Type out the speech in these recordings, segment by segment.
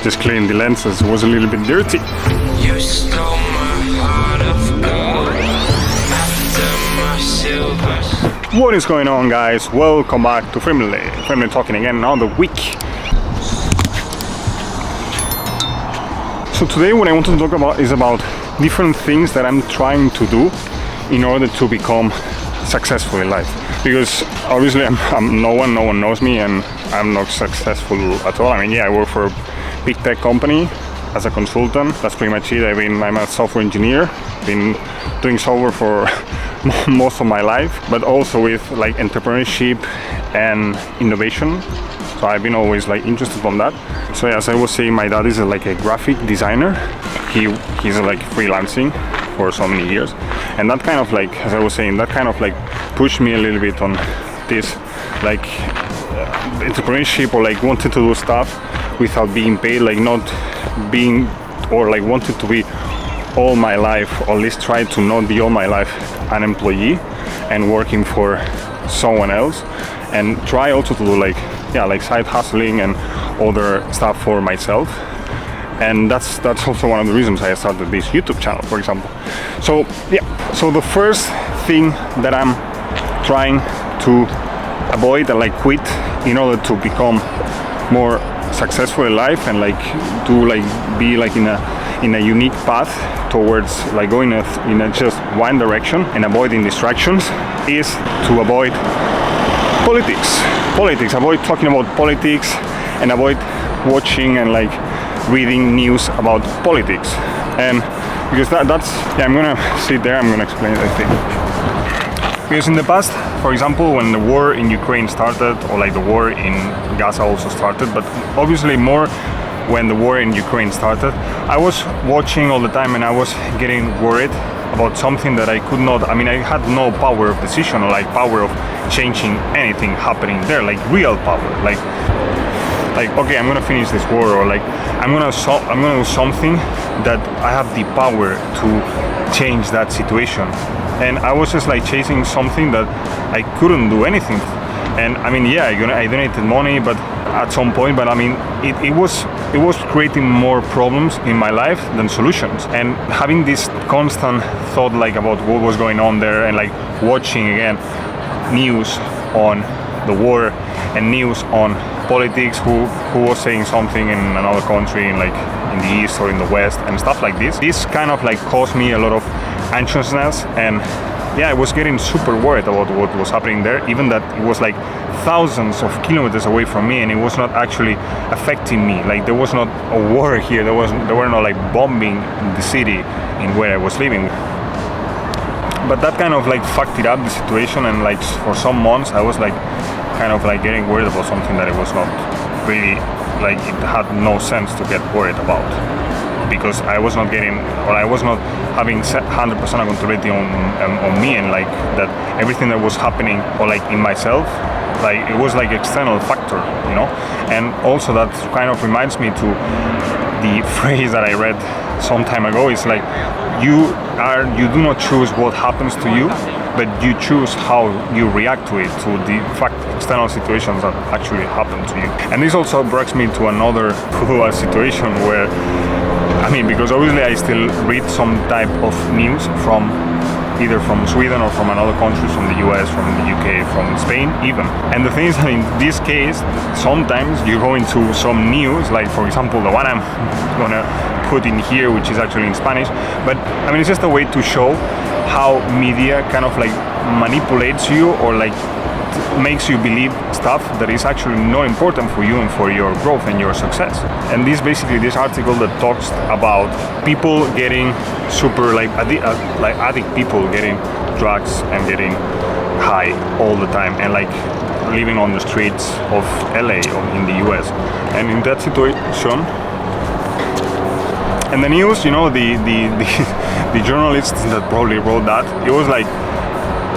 just cleaning the lenses. It was a little bit dirty. You stole my heart of gold after my silver. What is going on, guys? Welcome back to Family Talking again, another week. So today what I want to talk about is about different things that I'm trying to do in order to become successful in life. Because obviously I'm no one knows me and I'm not successful at all. I mean, yeah, I work for a big tech company as a consultant. That's pretty much it. I'm a software engineer. Been doing software for most of my life, but also with like entrepreneurship and innovation. So I've been always like interested on that. So as I was saying, my dad is like a graphic designer. He's like freelancing for so many years, and that kind of like, as I was saying, that kind of like pushed me a little bit on this like entrepreneurship, or like wanted to do stuff without being paid, like not being, or like wanted to be all my life, or at least try to not be all my life an employee and working for someone else, and try also to do like side hustling and other stuff for myself. And that's also one of the reasons I started this YouTube channel, for example. So the first thing that I'm trying to avoid and like quit in order to become more successful in life and like to like be like in a unique path towards like going in a just one direction and avoiding distractions is to avoid politics. Avoid talking about politics and avoid watching and like reading news about politics. And because that's I'm gonna sit there, I'm gonna explain it, I think. Because in the past, for example, when the war in Ukraine started, or like the war in Gaza also started, but obviously more when the war in Ukraine started, I was watching all the time and I was getting worried about something that I could not, I mean, I had no power of decision or like power of changing anything happening there, like real power, like okay, I'm gonna finish this war, or like I'm gonna do something that I have the power to change that situation. And I was just like chasing something that I couldn't do anything. And I mean, yeah, I donated money, but at some point, but I mean, it was creating more problems in my life than solutions. And having this constant thought like about what was going on there, and like watching again news on the war and news on politics, who was saying something in another country, in like in the east or in the west, and stuff like this kind of like caused me a lot of anxiousness. And yeah, I was getting super worried about what was happening there, even that it was like thousands of kilometers away from me and it was not actually affecting me. Like there was not a war here, there were not like bombing the city in where I was living. But that kind of like fucked it up, the situation, and like for some months I was like kind of like getting worried about something that it was not really, like it had no sense to get worried about, because I was not getting, or I was not having 100% accountability on me, and like that everything that was happening, or like in myself, like it was like external factor, you know. And also that kind of reminds me to the phrase that I read some time ago. It's like you do not choose what happens to you, but you choose how you react to it, to the external situations that actually happen to you. And this also brings me to another situation where, I mean, because obviously I still read some type of news from either from Sweden or from another countries, from the US, from the UK, from Spain even. And the thing is that in this case, sometimes you go into some news, like for example the one I'm gonna put in here, which is actually in Spanish, but I mean it's just a way to show how media kind of like manipulates you, or like makes you believe stuff that is actually not important for you and for your growth and your success. And this article that talks about people getting super like addict people getting drugs and getting high all the time, and like living on the streets of LA or in the US. And in that situation, and the news, you know, the journalists that probably wrote that, it was like,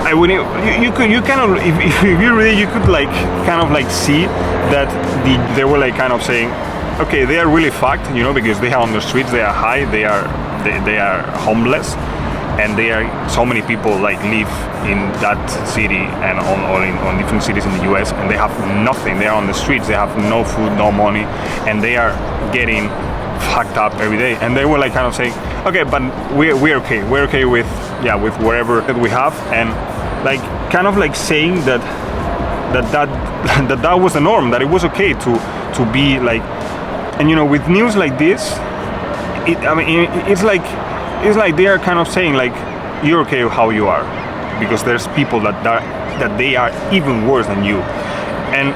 you kind of, if you read it, you could like kind of like see that they were like kind of saying, okay, they are really fucked, you know, because they are on the streets, they are high, they are homeless, and there are so many people like live in that city and on different cities in the US, and they have nothing. They are on the streets, they have no food, no money, and they are getting fucked up every day. And they were like kind of saying, okay, but we're okay with whatever that we have, and like kind of like saying that was the norm, that it was okay to be like. And you know, with news like this, it's like they are kind of saying like, you're okay how you are, because there's people that they are even worse than you. And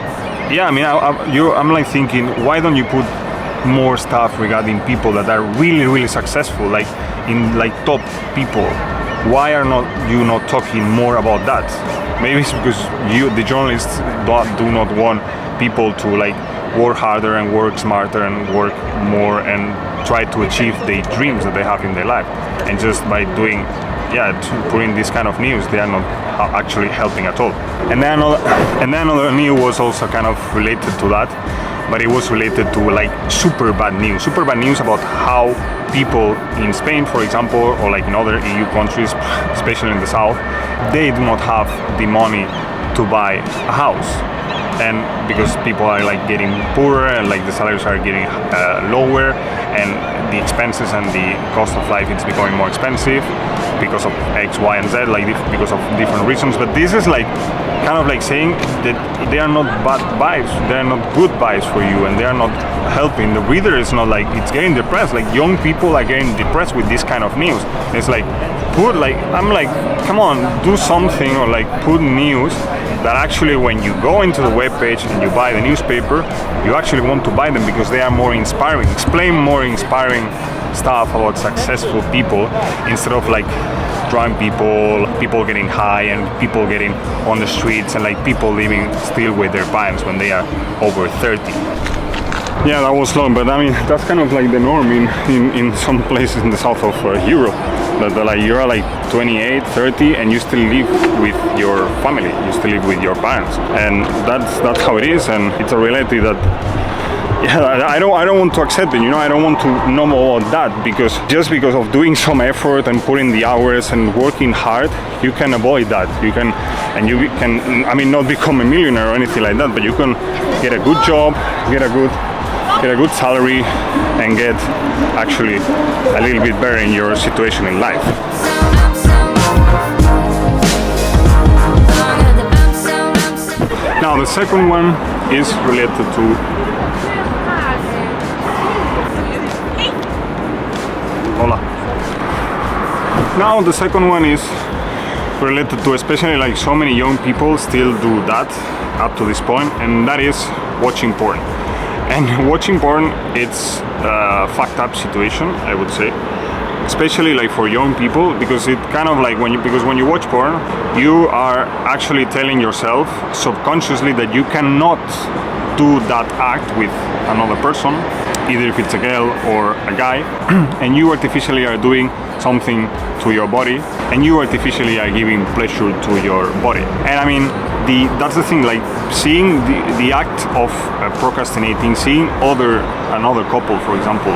yeah, I mean, I'm like thinking, why don't you put more stuff regarding people that are really, really successful, like in like top people? Why are you not talking more about that? Maybe it's because the journalists, do not want people to like work harder and work smarter and work more and try to achieve the dreams that they have in their life. And just by putting this kind of news, they are not actually helping at all. And then another news was also kind of related to that, but it was related to like super bad news about how people in Spain, for example, or like in other EU countries, especially in the south, they do not have the money to buy a house. And because people are like getting poorer and like the salaries are getting lower, and the expenses and the cost of life is becoming more expensive because of X, Y, and Z, like because of different reasons. But this is like kind of like saying that they are not bad vibes, they are not good vibes for you, and they are not helping. The reader is not like, it's getting depressed. Like young people are getting depressed with this kind of news. It's like, I'm like, come on, do something, or like put news that actually when you go into the webpage and you buy the newspaper, you actually want to buy them because they are more inspiring. Explain more inspiring stuff about successful people instead of like drunk people getting high, and people getting on the streets, and like people living still with their parents when they are over 30. Yeah, that was long, but I mean, that's kind of like the norm in some places in the south of Europe. That like you are like 28, 30, and you still live with your family, you still live with your parents, and that's how it is. And it's a reality that, yeah, I don't want to accept it. You know, I don't want to know more about that, because just because of doing some effort and putting the hours and working hard, you can avoid that. You can, I mean, not become a millionaire or anything like that, but you can get a good job, get a good salary, and get actually a little bit better in your situation in life. Now the second one is related to hola. Now the second one is related to, especially like so many young people still do that up to this point, and that is watching porn. And watching porn, it's a fucked up situation, I would say, especially like for young people, because it kind of like when you watch porn, you are actually telling yourself subconsciously that you cannot do that act with another person, either if it's a girl or a guy, and you artificially are doing something to your body, and you artificially are giving pleasure to your body. And I mean, that's the thing, like seeing the act of procrastinating, seeing another couple, for example,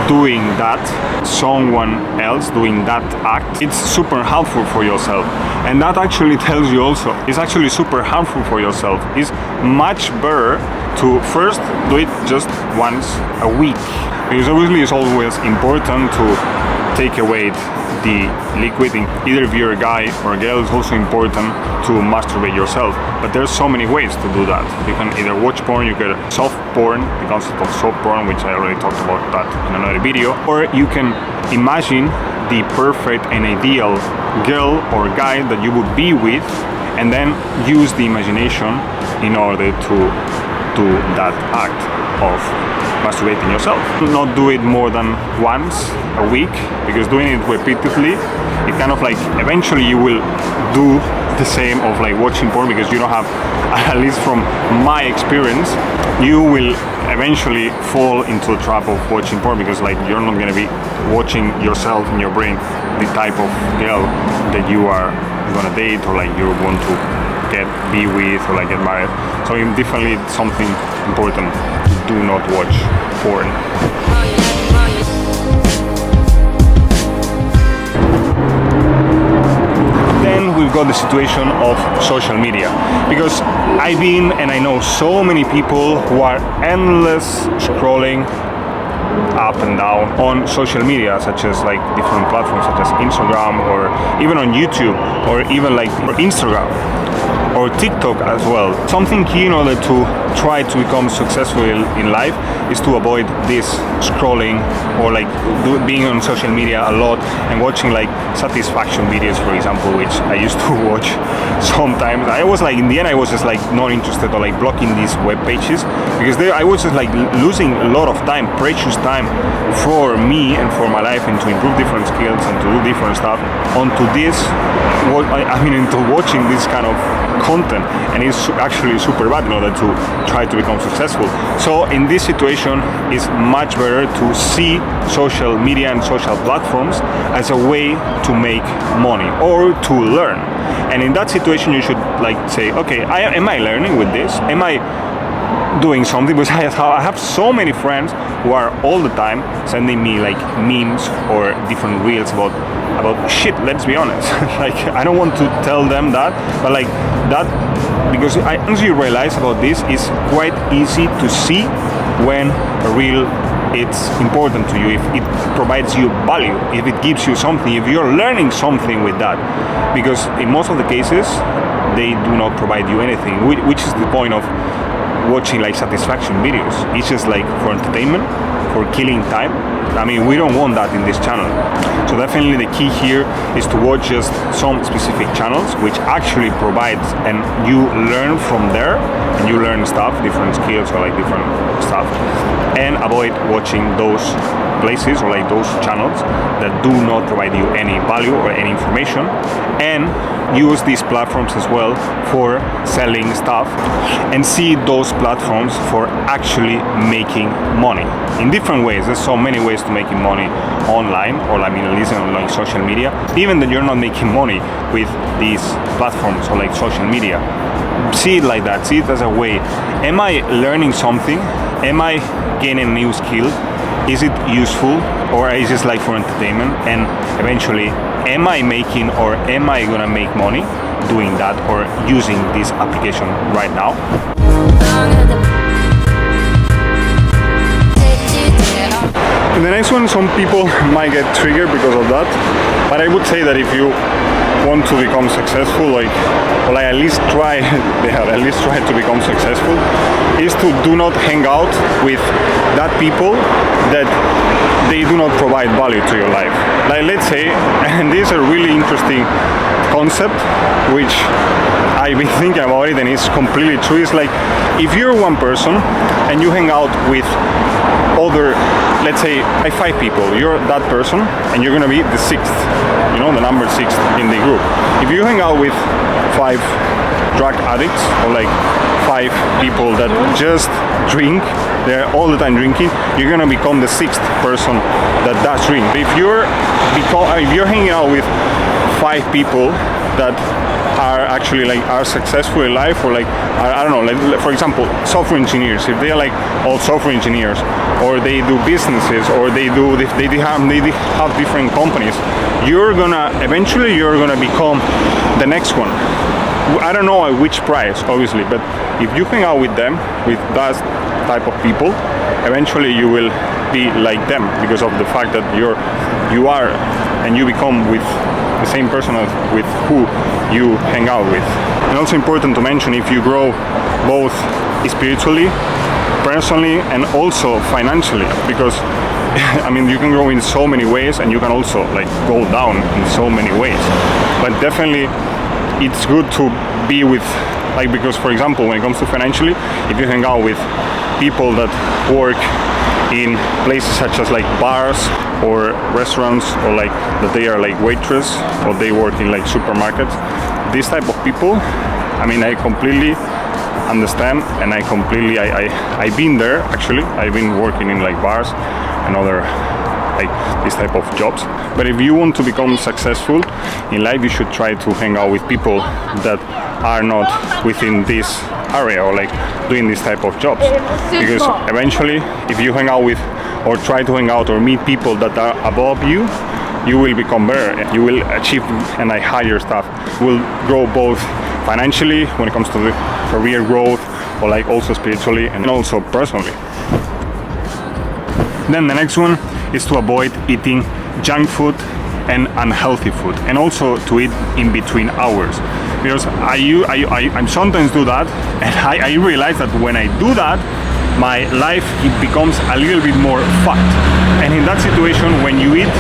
doing that, someone else doing that act, it's super harmful for yourself. And that actually tells you also, it's actually super harmful for yourself. It's much better to first do it just once a week, because obviously it's always important to take away the liquid. Either if you're a guy or a girl, it's also important to masturbate yourself. But there's so many ways to do that. You can either watch porn, you get soft porn, the concept of soft porn, which I already talked about that in another video, or you can imagine the perfect and ideal girl or guy that you would be with, and then use the imagination in order to do that act of masturbating yourself. Do not do it more than once a week, because doing it repeatedly, it kind of like eventually you will do the same of like watching porn, because you don't have, at least from my experience, you will eventually fall into a trap of watching porn, because like you're not going to be watching yourself in your brain the type of girl that you are going to date, or like you want to be with, or like get married. So definitely something important. Do not watch porn. then we've got the situation of social media, because I've been and I know so many people who are endless scrolling up and down on social media, such as like different platforms such as Instagram, or even on YouTube, or even like Instagram or TikTok as well. Something key in order to try to become successful in life is to avoid this scrolling or like being on social media a lot and watching like satisfaction videos, for example, which I used to watch sometimes. I was like, in the end, I was just like not interested, or like blocking these web pages, because I was just like losing a lot of time, precious time for me and for my life, and to improve different skills and to do different stuff onto this. Into watching this kind of content, and it's actually super bad in order to try to become successful. So in this situation, it's much better to see social media and social platforms as a way to make money or to learn. And in that situation, you should like say, okay, am I learning with this? Am I doing something? Because I have so many friends who are all the time sending me like memes or different reels about shit, let's be honest. Like, I don't want to tell them that, but like that, because I honestly realize about this, is quite easy to see when a reel it's important to you, if it provides you value, if it gives you something, if you're learning something with that. Because in most of the cases, they do not provide you anything, which is the point of watching like satisfaction videos. It's just like for entertainment, for killing time. I mean, we don't want that in this channel. So definitely the key here is to watch just some specific channels which actually provides, and you learn from there, and you learn stuff, different skills or like different stuff, and avoid watching those places or like those channels that do not provide you any value or any information, and use these platforms as well for selling stuff, and see those platforms for actually making money in different ways. There's so many ways to making money online, or I mean at least on like social media, even that you're not making money with these platforms or like social media. See it like that, see it as a way. Am I learning something? Am I gaining a new skill? Is it useful, or is it like for entertainment? And eventually, am I making, or am I gonna make money doing that or using this application right now? In the next one, some people might get triggered because of that, but I would say that if you want to become successful, or at least try to become successful, is to do not hang out with that people that they do not provide value to your life. Like, let's say, and this is a really interesting concept which I've been thinking about it, and it's completely true. It's like, if you're one person and you hang out with other, let's say, like 5 people, you're that person and you're gonna be the 6th, the number 6th in the group. If you hang out with 5 drug addicts, or like 5 people that just drink, they're all the time drinking, you're gonna become the 6th person that does drink. If you're hanging out with 5 people that are actually like are successful in life, or like I don't know, like for example, software engineers, if they're like all software engineers, or they do businesses, or they have different companies, you're gonna become the next one. I don't know at which price, obviously, but if you hang out with them, with that type of people, eventually you will be like them, because of the fact that you are and you become with the same person with who you hang out with. And also important to mention, if you grow both spiritually, personally, and also financially, because I mean, you can grow in so many ways, and you can also like go down in so many ways. But definitely it's good to be with, like, because for example, when it comes to financially, if you hang out with people that work in places such as like bars or restaurants, or like that they are like waitress, or they work in like supermarkets, this type of people, I mean, I completely understand, and I've been there actually. I've been working in like bars and other like this type of jobs. But if you want to become successful in life, you should try to hang out with people that are not within this area, or like doing this type of jobs, because eventually if you hang out with, or try to hang out or meet people that are above you, you will become better, you will achieve and like higher stuff. will grow both financially when it comes to the career growth, or like also spiritually and also personally. Then the next one is to avoid eating junk food and unhealthy food, and also to eat in between hours, because I sometimes do that, and I realize that when I do that, my life it becomes a little bit more fat. And in that situation, when you eat,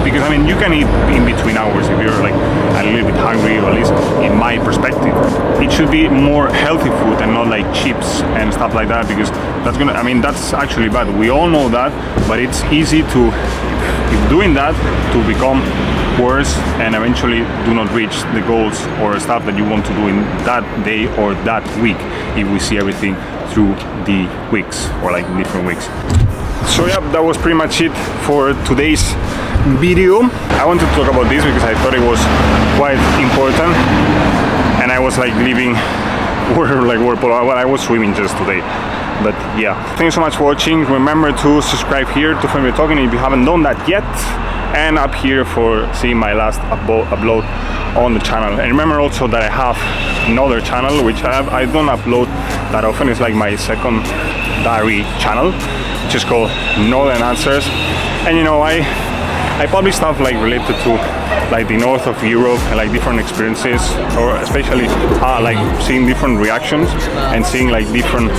because I mean you can eat in between hours if you're like a little bit hungry, or at least in my perspective, it should be more healthy food and not like chips and stuff like that, because that's actually bad. We all know that, but it's easy to, if doing that, to become worse and eventually do not reach the goals or stuff that you want to do in that day or that week, if we see everything through the weeks, or like different weeks. So yeah, that was pretty much it for today's video. I wanted to talk about this because I thought it was quite important, and I was like leaving well, I was swimming just today. But yeah, thanks so much for watching. Remember to subscribe here to Family Talking if you haven't done that yet, and up here for seeing my last upload on the channel. And remember also that I have another channel which I don't upload that often. It's like my secondary channel, which is called Northern Answers. And you know, I publish stuff like related to like the north of Europe and like different experiences, or especially like seeing different reactions and seeing like different,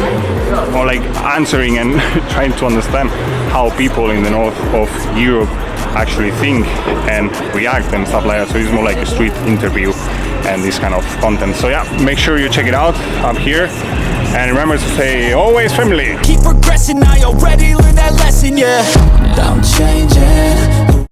or like answering and trying to understand how people in the north of Europe actually think and react and stuff like that. So it's more like a street interview and this kind of content. So yeah, make sure you check it out up here, and remember to stay always family. Keep progressing, I already learned that lesson, yeah. I'm changing.